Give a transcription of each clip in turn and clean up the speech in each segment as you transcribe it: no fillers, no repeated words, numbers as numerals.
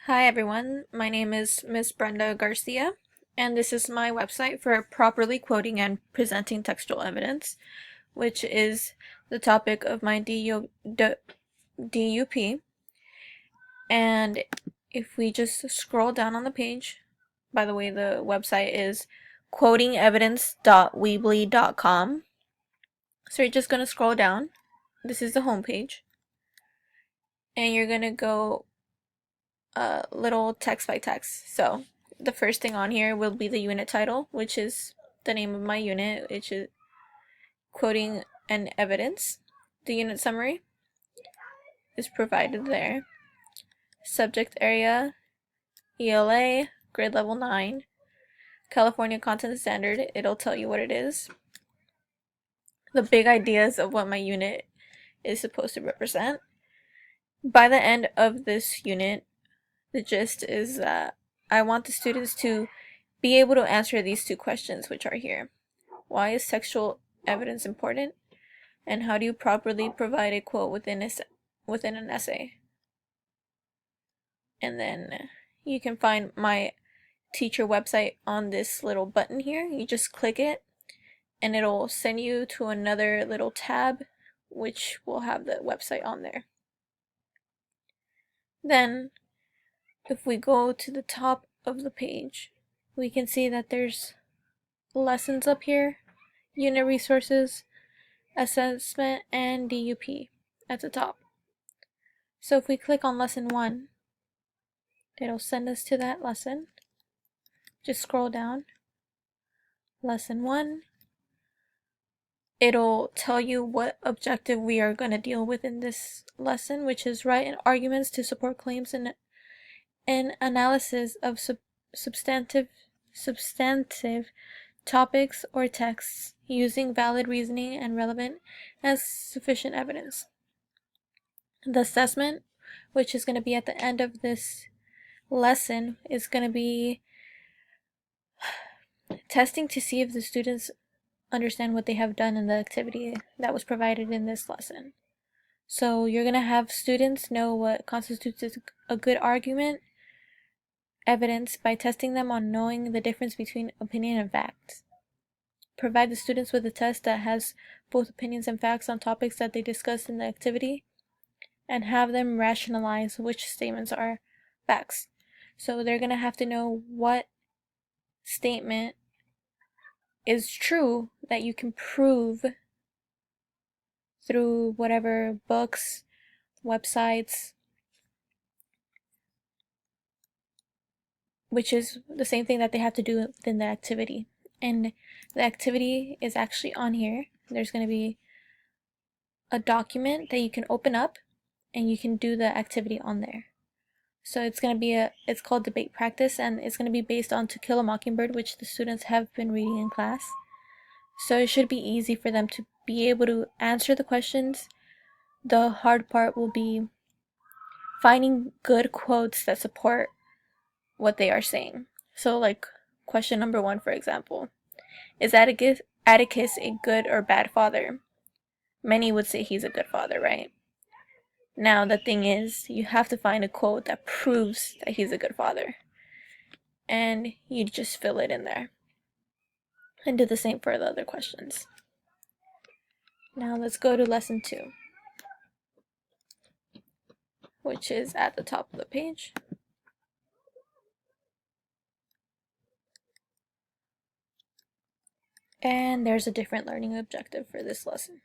Hi everyone, my name is Miss Brenda Garcia, and this is my website for properly quoting and presenting textual evidence, which is the topic of my DUP. And if we just scroll down on the page, by the way, the website is quotingevidence.weebly.com. So you're just going to scroll down. This is the home page, and you're going to go little text by text. So the first thing on here will be the unit title, which is the name of my unit, which is quoting and evidence. The unit summary is provided there. Subject area, ELA, grade level 9, California Content Standard, it'll tell you what it is. The big ideas of what my unit is supposed to represent. By the end of this unit, the gist is that I want the students to be able to answer these two questions, which are here. Why is textual evidence important? And how do you properly provide a quote within an essay? And then you can find my teacher website on this little button here. You just click it and it'll send you to another little tab which will have the website on there. Then if we go to the top of the page, we can see that there's lessons up here, unit resources, assessment, and DUP at the top. So if we click on lesson 1, it'll send us to that lesson. Just scroll down. Lesson 1. It'll tell you what objective we are going to deal with in this lesson, which is write arguments to support claims and analysis of substantive topics or texts using valid reasoning and relevant and sufficient evidence. The assessment, which is going to be at the end of this lesson, is going to be testing to see if the students understand what they have done in the activity that was provided in this lesson. So you're going to have students know what constitutes a good argument evidence by testing them on knowing the difference between opinion and facts. Provide the students with a test that has both opinions and facts on topics that they discussed in the activity, and have them rationalize which statements are facts. So they're going to have to know what statement is true that you can prove through whatever books, websites, which is the same thing that they have to do within the activity. And the activity is actually on here. There's going to be a document that you can open up and you can do the activity on there. So it's going to be it's called debate practice, and it's going to be based on To Kill a Mockingbird, which the students have been reading in class. So it should be easy for them to be able to answer the questions. The hard part will be finding good quotes that support what they are saying. So like question number 1, for example, is Atticus a good or bad father? Many would say he's a good father, right? Now the thing is, you have to find a quote that proves that he's a good father, and you just fill it in there and do the same for the other questions. Now let's go to lesson 2, which is at the top of the page. And there's a different learning objective for this lesson.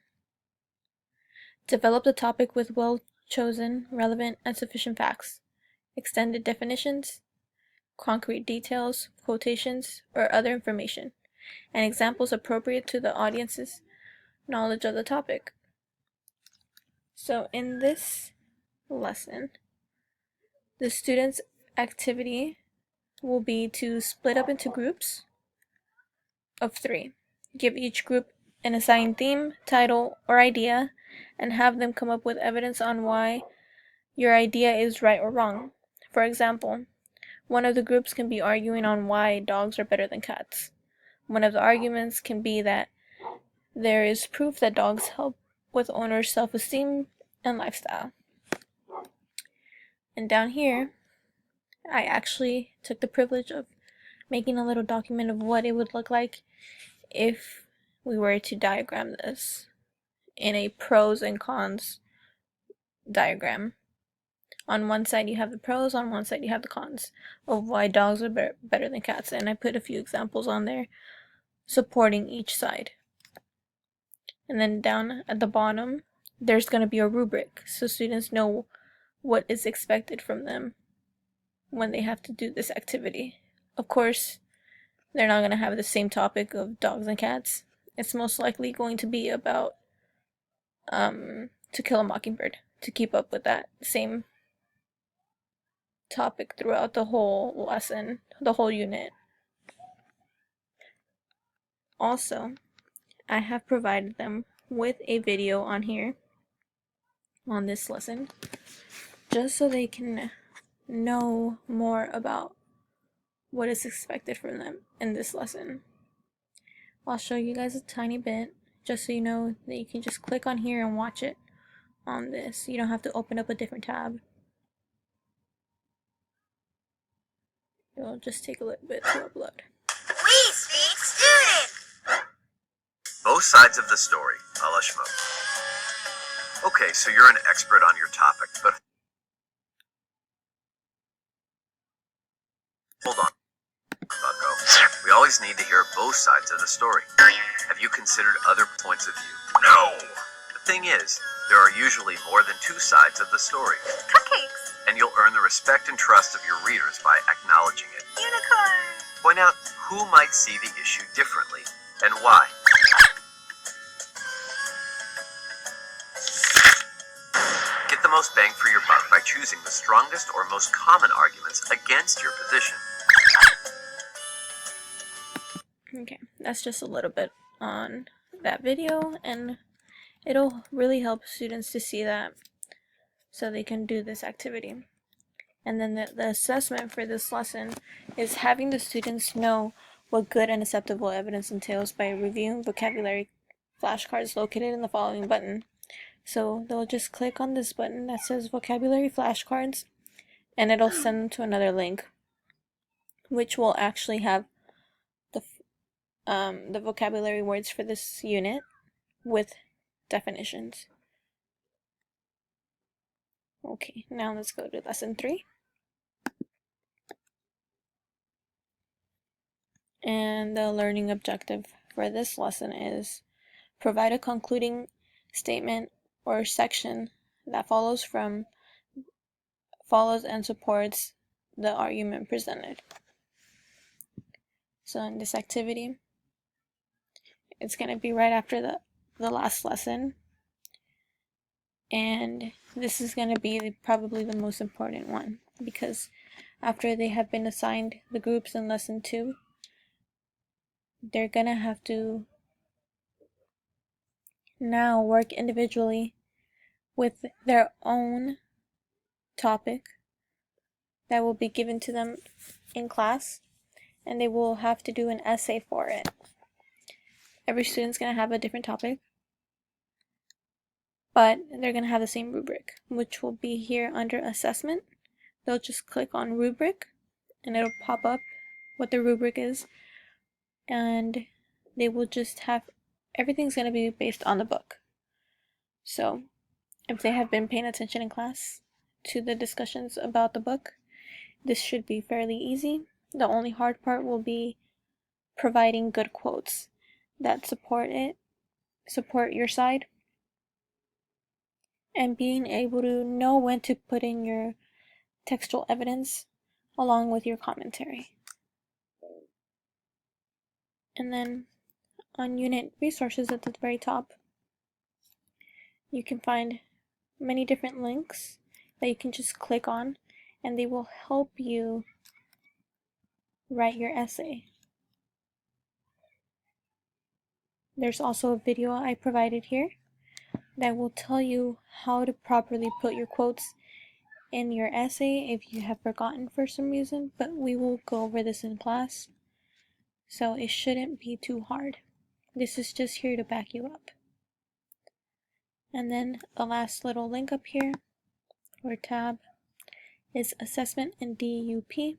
Develop the topic with well-chosen, relevant, and sufficient facts, extended definitions, concrete details, quotations, or other information, and examples appropriate to the audience's knowledge of the topic. So in this lesson, the students' activity will be to split up into groups of 3. Give each group an assigned theme, title, or idea, and have them come up with evidence on why your idea is right or wrong. For example, one of the groups can be arguing on why dogs are better than cats. One of the arguments can be that there is proof that dogs help with owners' self-esteem and lifestyle. And down here, I actually took the privilege of making a little document of what it would look like if we were to diagram this in a pros and cons diagram. On one side you have the pros, on one side you have the cons of why dogs are better than cats, and I put a few examples on there supporting each side. And then down at the bottom there's going to be a rubric so students know what is expected from them when they have to do this activity. Of course, they're not going to have the same topic of dogs and cats. It's most likely going to be about To Kill a Mockingbird, to keep up with that same topic throughout the whole lesson, the whole unit. Also, I have provided them with a video on here, on this lesson, just so they can know more about what is expected from them in this lesson. I'll show you guys a tiny bit, just so you know that you can just click on here and watch it on this. You don't have to open up a different tab. It'll just take a little bit to upload. We speak student! Both sides of the story, a la Schmo. Okay, so you're an expert on your topic, but hold on, Bucko. We always need to hear both sides of the story. Have you considered other points of view? No! The thing is, there are usually more than two sides of the story. Cupcakes! And you'll earn the respect and trust of your readers by acknowledging it. Unicorn! Point out who might see the issue differently, and why. Get the most bang for your buck by choosing the strongest or most common arguments against your position. Okay, that's just a little bit on that video, and it'll really help students to see that so they can do this activity. And then the assessment for this lesson is having the students know what good and acceptable evidence entails by reviewing vocabulary flashcards located in the following button. So they'll just click on this button that says vocabulary flashcards, and it'll send them to another link, which will actually have the vocabulary words for this unit with definitions. Okay, now let's go to lesson 3. And the learning objective for this lesson is provide a concluding statement or section that follows and supports the argument presented. So in this activity, it's going to be right after the last lesson, and this is going to be probably the most important one, because after they have been assigned the groups in lesson 2, they're going to have to now work individually with their own topic that will be given to them in class, and they will have to do an essay for it. Every student's going to have a different topic, but they're going to have the same rubric, which will be here under assessment. They'll just click on rubric, and it'll pop up what the rubric is, and they will just have, everything's going to be based on the book. So if they have been paying attention in class to the discussions about the book, this should be fairly easy. The only hard part will be providing good quotes that support your side, and being able to know when to put in your textual evidence along with your commentary. And then on unit resources at the very top, you can find many different links that you can just click on, and they will help you write your essay. There's also a video I provided here that will tell you how to properly put your quotes in your essay if you have forgotten for some reason, but we will go over this in class, so it shouldn't be too hard. This is just here to back you up. And then the last little link up here, or tab, is assessment and DUP.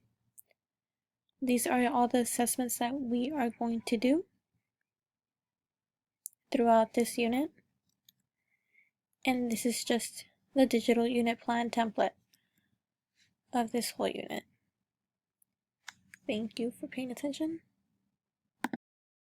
These are all the assessments that we are going to do throughout this unit. And this is just the digital unit plan template of this whole unit. Thank you for paying attention.